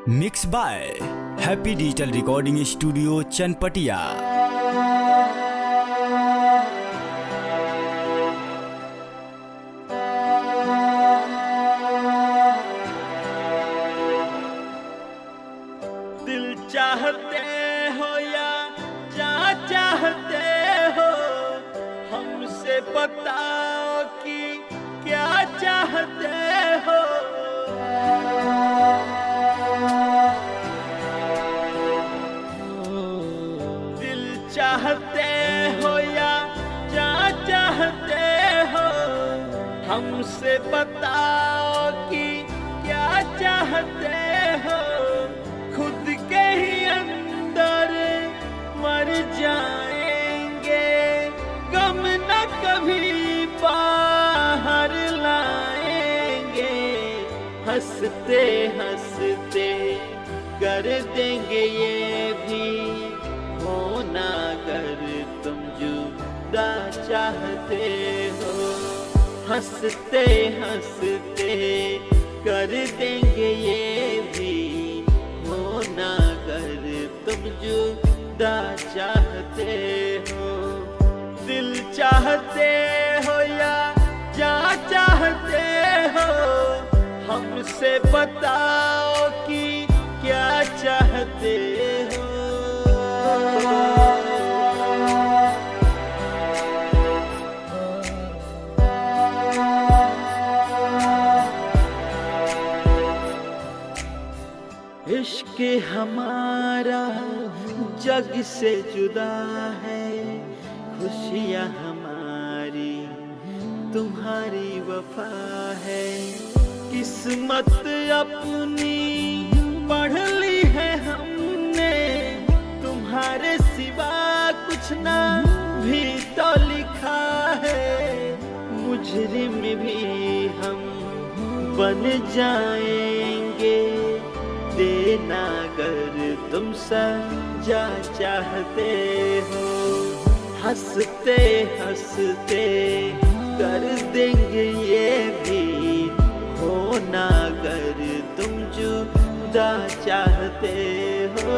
Mix by happy digital recording studio Chanpatia. दिल चाहते हो या क्या चाहते हो, हमसे बताओ कि क्या चाहते हो। दिल चाहते हो या क्या चाहते हो, हमसे बताओ कि क्या चाहते हो। खुद के ही अंदर मर जाएंगे, गम न कभी बाहर लाएंगे। हंसते हंसते कर देंगे ये भी, होना अगर तुम जुदा चाहते हो। हंसते हंसते कर देंगे ये भी, होना अगर तुम जुदा चाहते हो। दिल चाहते हो या क्या चाहते हो, हमसे बताओ कि क्या चाहते हो। इश्क हमारा जग से जुदा है, खुशियाँ हमारी तुम्हारी वफा है। किस्मत अपनी पढ़ ली है हमने, तुम्हारे सिवा कुछ ना भी तो लिखा है। मुजरिम भी हम बन जाएंगे, देना अगर तुम सजा चाहते हो। हंसते हंसते कर देंगे ये भी, होना अगर तुम जुदा चाहते हो।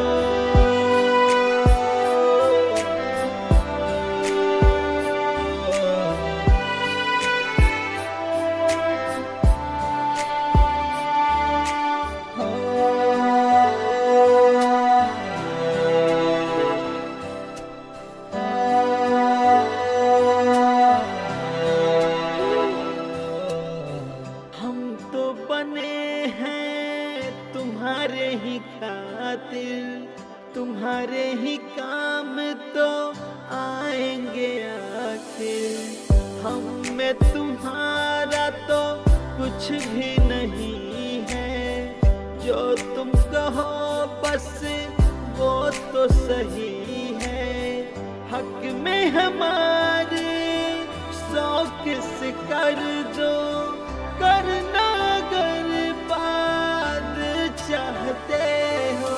बने हैं तुम्हारे ही खातिर, तुम्हारे ही काम तो आएंगे आखिर। हम में तुम्हारा तो कुछ भी नहीं है, जो तुम कहो बस वो तो सही है। हक में हमारे शौक से कर दो, करना अगर बात चाहते हो।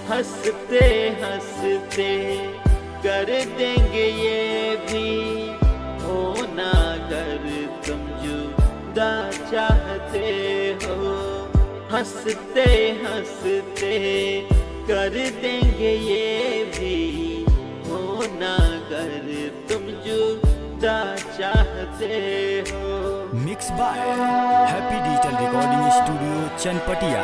हंसते हंसते कर देंगे ये भी, होना अगर तुम जुदा चाहते हो। हंसते हंसते कर देंगे ये भी, होना अगर तुम जुदा चाहते हो। Mix by happy digital recording studio Chanpatia.